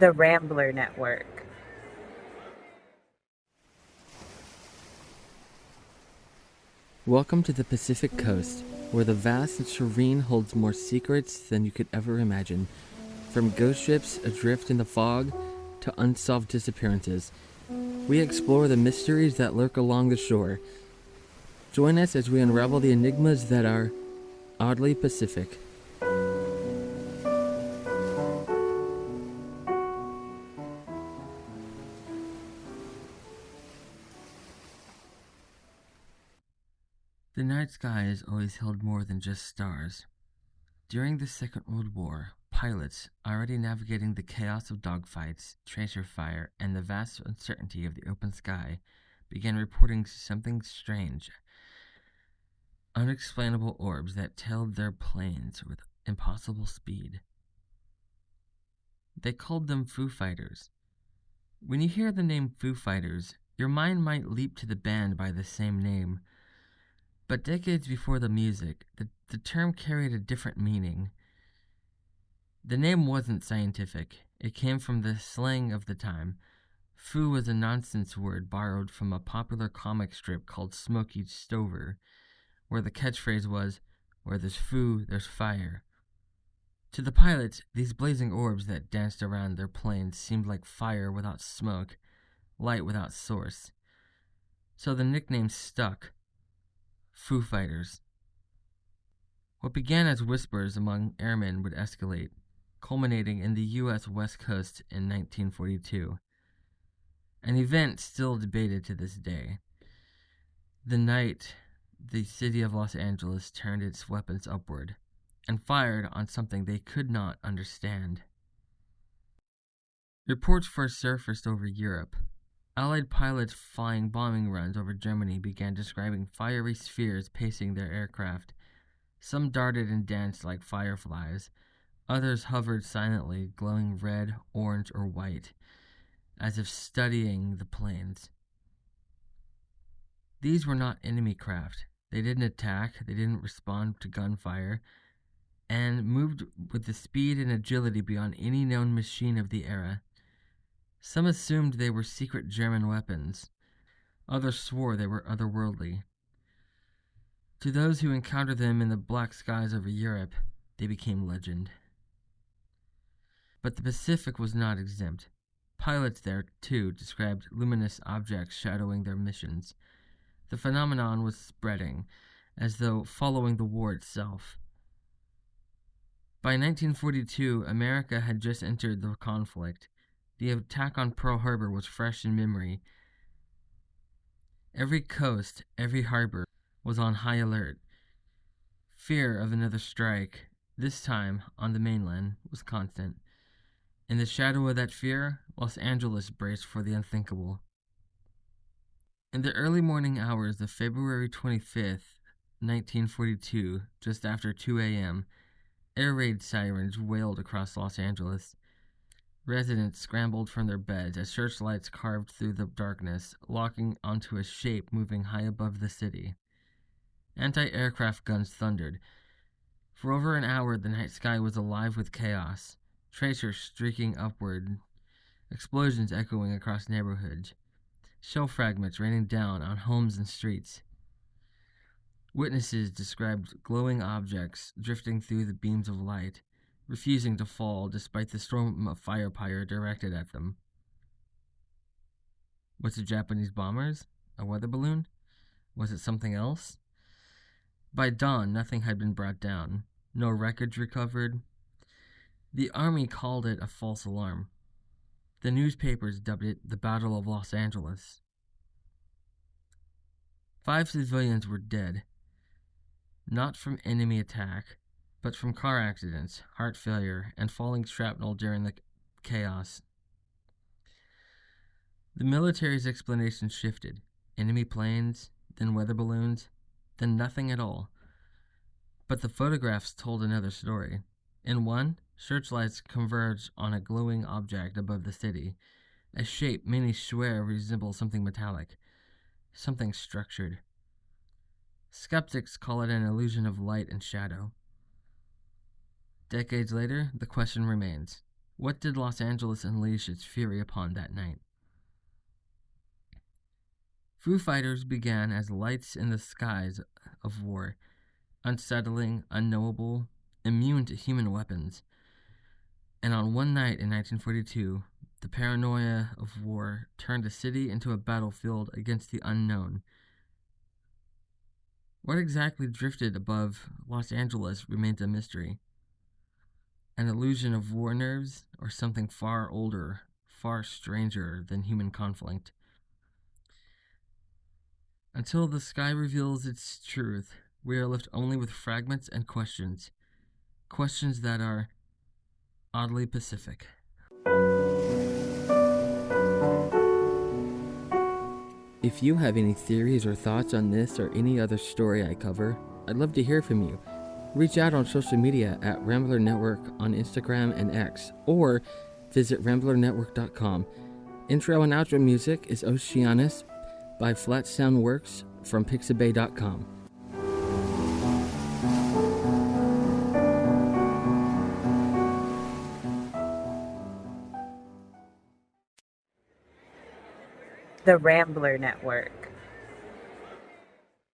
the Rambler Network. Welcome to the Pacific Coast, where the vast and serene holds more secrets than you could ever imagine. From ghost ships adrift in the fog to unsolved disappearances, we explore the mysteries that lurk along the shore. Join us as we unravel the enigmas that are oddly Pacific. The night sky is always held more than just stars. During the Second World War, pilots, already navigating the chaos of dogfights, tracer fire, and the vast uncertainty of the open sky, began reporting something strange. Unexplainable orbs that tailed their planes with impossible speed. They called them Foo Fighters. When you hear the name Foo Fighters, your mind might leap to the band by the same name. But decades before the music, the term carried a different meaning. The name wasn't scientific. It came from the slang of the time. Foo was a nonsense word borrowed from a popular comic strip called Smokey Stover, where the catchphrase was, "Where there's foo, there's fire." To the pilots, these blazing orbs that danced around their planes seemed like fire without smoke, light without source. So the nickname stuck. Foo Fighters. What began as whispers among airmen would escalate, culminating in the U.S. West Coast in 1942. An event still debated to this day. The night the city of Los Angeles turned its weapons upward and fired on something they could not understand. Reports first surfaced over Europe. Allied pilots flying bombing runs over Germany began describing fiery spheres pacing their aircraft. Some darted and danced like fireflies. Others hovered silently, glowing red, orange, or white, as if studying the planes. These were not enemy craft. They didn't attack, they didn't respond to gunfire, and moved with the speed and agility beyond any known machine of the era. Some assumed they were secret German weapons. Others swore they were otherworldly. To those who encountered them in the black skies over Europe, they became legend. But the Pacific was not exempt. Pilots there, too, described luminous objects shadowing their missions. The phenomenon was spreading, as though following the war itself. By 1942, America had just entered the conflict. The attack on Pearl Harbor was fresh in memory. Every coast, every harbor, was on high alert. Fear of another strike, this time on the mainland, was constant. In the shadow of that fear, Los Angeles braced for the unthinkable. In the early morning hours of February 25th, 1942, just after 2 a.m., air raid sirens wailed across Los Angeles. Residents scrambled from their beds as searchlights carved through the darkness, locking onto a shape moving high above the city. Anti-aircraft guns thundered. For over an hour, the night sky was alive with chaos, tracers streaking upward, explosions echoing across neighborhoods, shell fragments raining down on homes and streets. Witnesses described glowing objects drifting through the beams of light, refusing to fall despite the storm of firepower directed at them. Was it Japanese bombers? A weather balloon? Was it something else? By dawn, nothing had been brought down. No wreckage recovered. The Army called it a false alarm. The newspapers dubbed it the Battle of Los Angeles. 5 civilians were dead, not from enemy attack, but from car accidents, heart failure, and falling shrapnel during the chaos. The military's explanation shifted. Enemy planes, then weather balloons, then nothing at all. But the photographs told another story. In one, searchlights converged on a glowing object above the city, a shape many swear resembles something metallic, something structured. Skeptics call it an illusion of light and shadow. Decades later, the question remains. What did Los Angeles unleash its fury upon that night? Foo Fighters began as lights in the skies of war, unsettling, unknowable, immune to human weapons. And on one night in 1942, the paranoia of war turned a city into a battlefield against the unknown. What exactly drifted above Los Angeles remains a mystery. An illusion of war nerves, or something far older, far stranger than human conflict. Until the sky reveals its truth, we are left only with fragments and questions. Questions that are oddly Pacific. If you have any theories or thoughts on this or any other story I cover, I'd love to hear from you. Reach out on social media at Rambler Network on Instagram and X, or visit ramblernetwork.com. Intro and outro music is Oceanus by Flat Sound Works from pixabay.com. The Rambler Network.